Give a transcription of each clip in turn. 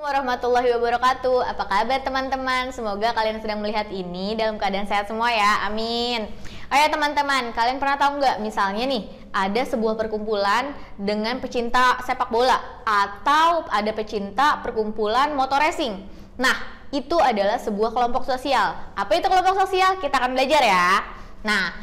Warahmatullahi wabarakatuh. Apa kabar teman-teman? Semoga kalian sedang melihat ini dalam keadaan sehat semua ya. Amin. Oh ya teman-teman, kalian pernah tahu nggak misalnya nih ada sebuah perkumpulan dengan pecinta sepak bola atau ada pecinta perkumpulan motor racing. Nah, itu adalah sebuah kelompok sosial. Apa itu kelompok sosial? Kita akan belajar ya. Nah,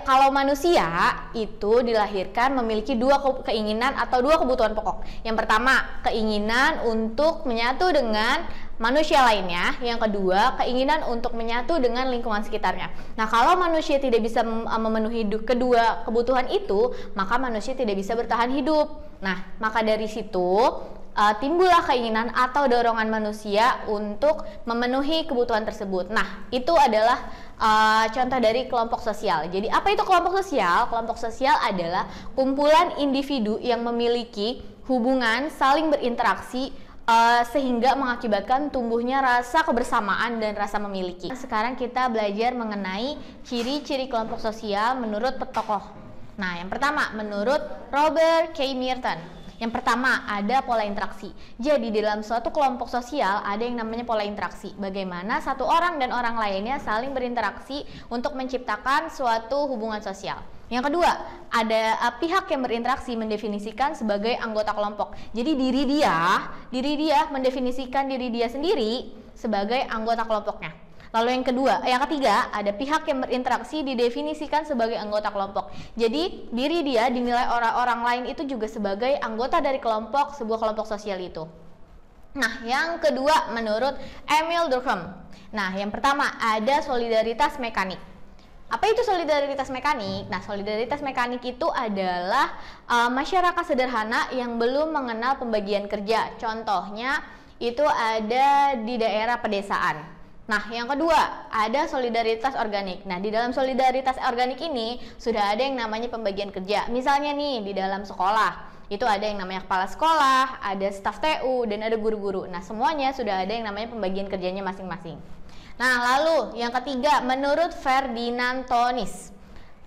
kalau manusia itu dilahirkan memiliki dua keinginan atau dua kebutuhan pokok. Yang pertama, keinginan untuk menyatu dengan manusia lainnya. Yang kedua, keinginan untuk menyatu dengan lingkungan sekitarnya. Nah, kalau manusia tidak bisa memenuhi kedua kebutuhan itu, maka manusia tidak bisa bertahan hidup. Nah, maka dari situ timbullah keinginan atau dorongan manusia untuk memenuhi kebutuhan tersebut. Nah, itu adalah contoh dari kelompok sosial. Jadi, apa itu kelompok sosial? Kelompok sosial adalah kumpulan individu yang memiliki hubungan saling berinteraksi sehingga mengakibatkan tumbuhnya rasa kebersamaan dan rasa memiliki. Sekarang kita belajar mengenai ciri-ciri kelompok sosial menurut tokoh. Nah, yang pertama menurut Robert K. Merton. Yang pertama, ada pola interaksi. Jadi, di dalam suatu kelompok sosial ada yang namanya pola interaksi. Bagaimana satu orang dan orang lainnya saling berinteraksi untuk menciptakan suatu hubungan sosial. Yang kedua, ada pihak yang berinteraksi mendefinisikan sebagai anggota kelompok. Jadi, diri dia mendefinisikan diri dia sendiri sebagai anggota kelompoknya. Lalu yang ketiga, ada pihak yang berinteraksi didefinisikan sebagai anggota kelompok. Jadi, diri dia dinilai orang lain itu juga sebagai anggota dari sebuah kelompok sosial itu. Nah, yang kedua menurut Emil Durkheim. Nah, yang pertama ada solidaritas mekanik. Apa itu solidaritas mekanik? Nah, solidaritas mekanik itu adalah masyarakat sederhana yang belum mengenal pembagian kerja. Contohnya itu ada di daerah pedesaan. Nah, yang kedua, ada solidaritas organik. Nah, di dalam solidaritas organik ini sudah ada yang namanya pembagian kerja. Misalnya nih, di dalam sekolah, itu ada yang namanya kepala sekolah, ada staf TU, dan ada guru-guru. Nah, semuanya sudah ada yang namanya pembagian kerjanya masing-masing. Nah, lalu yang ketiga, menurut Ferdinand Tönnies.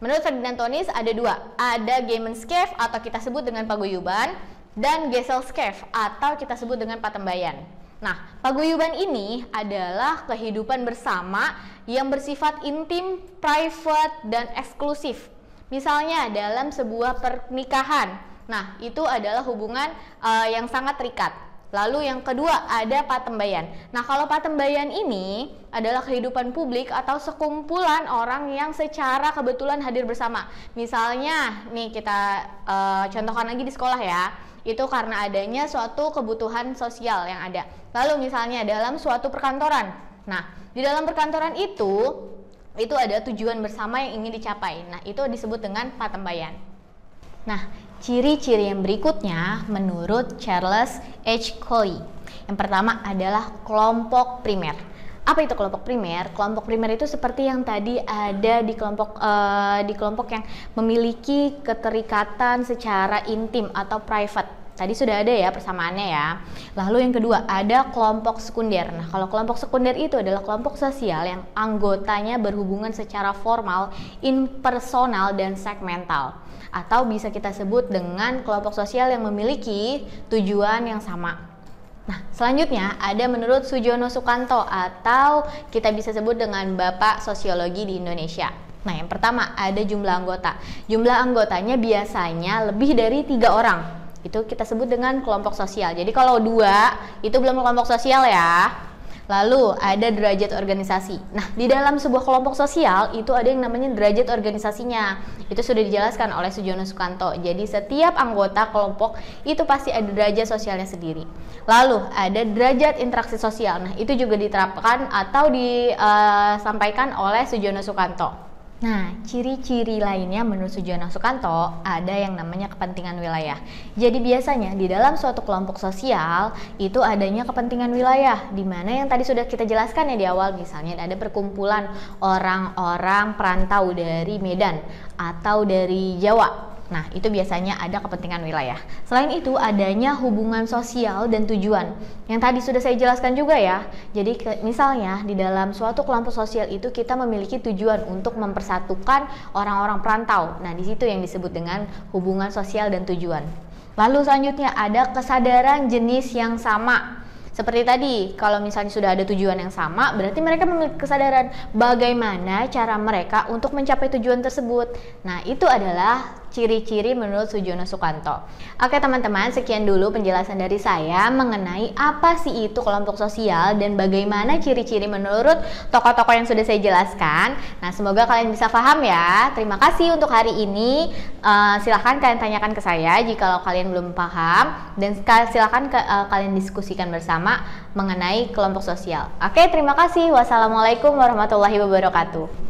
Menurut Ferdinand Tönnies ada dua. Ada Gemeinschaft atau kita sebut dengan paguyuban, dan Gesellschaft atau kita sebut dengan patembayan. Nah, paguyuban ini adalah kehidupan bersama yang bersifat intim, private, dan eksklusif. Misalnya dalam sebuah pernikahan. Nah, itu adalah hubungan yang sangat terikat. Lalu yang kedua ada patembayan. Nah, kalau patembayan ini adalah kehidupan publik atau sekumpulan orang yang secara kebetulan hadir bersama. Misalnya, nih kita contohkan lagi di sekolah ya. Itu karena adanya suatu kebutuhan sosial yang ada. Lalu misalnya dalam suatu perkantoran. Nah, di dalam perkantoran itu ada tujuan bersama yang ingin dicapai. Nah, itu disebut dengan patembayan. Nah, ciri-ciri yang berikutnya menurut Charles H. Colley. Yang pertama adalah kelompok primer. Apa itu kelompok primer? Kelompok primer itu seperti yang tadi ada di kelompok yang memiliki keterikatan secara intim atau private. Tadi sudah ada ya persamaannya ya. Lalu yang kedua ada kelompok sekunder. Nah, kalau kelompok sekunder itu adalah kelompok sosial yang anggotanya berhubungan secara formal, impersonal, dan segmental. Atau bisa kita sebut dengan kelompok sosial yang memiliki tujuan yang sama. Nah, selanjutnya ada menurut Sujono Sukanto atau kita bisa sebut dengan Bapak Sosiologi di Indonesia. Nah, yang pertama ada jumlah anggota. Jumlah anggotanya biasanya lebih dari 3 orang. Itu kita sebut dengan kelompok sosial. Jadi kalau 2 itu belum kelompok sosial ya. Lalu ada derajat organisasi. Nah, di dalam sebuah kelompok sosial itu ada yang namanya derajat organisasinya. Itu sudah dijelaskan oleh Sujono Sukanto. Jadi setiap anggota kelompok itu pasti ada derajat sosialnya sendiri. Lalu ada derajat interaksi sosial. Nah, itu juga diterapkan atau disampaikan oleh Sujono Sukanto. Nah, ciri-ciri lainnya menurut Sujono Sukanto ada yang namanya kepentingan wilayah. Jadi biasanya di dalam suatu kelompok sosial itu adanya kepentingan wilayah, di mana yang tadi sudah kita jelaskan ya di awal, misalnya ada perkumpulan orang-orang perantau dari Medan atau dari Jawa. Nah, itu biasanya ada kepentingan wilayah. Selain itu, adanya hubungan sosial dan tujuan. Yang tadi sudah saya jelaskan juga ya. Jadi, misalnya di dalam suatu kelompok sosial itu kita memiliki tujuan untuk mempersatukan orang-orang perantau. Nah, di situ yang disebut dengan hubungan sosial dan tujuan. Lalu selanjutnya ada kesadaran jenis yang sama. Seperti tadi, kalau misalnya sudah ada tujuan yang sama, berarti mereka memiliki kesadaran bagaimana cara mereka untuk mencapai tujuan tersebut. Nah, itu adalah ciri-ciri menurut Sujono Sukanto. Oke teman-teman, sekian dulu penjelasan dari saya mengenai apa sih itu kelompok sosial dan bagaimana ciri-ciri menurut tokoh-tokoh yang sudah saya jelaskan. Nah, semoga kalian bisa paham ya. Terima kasih untuk hari ini. Silahkan kalian tanyakan ke saya jika kalian belum paham, dan silahkan kalian diskusikan bersama mengenai kelompok sosial. Oke, terima kasih. Wassalamualaikum warahmatullahi wabarakatuh.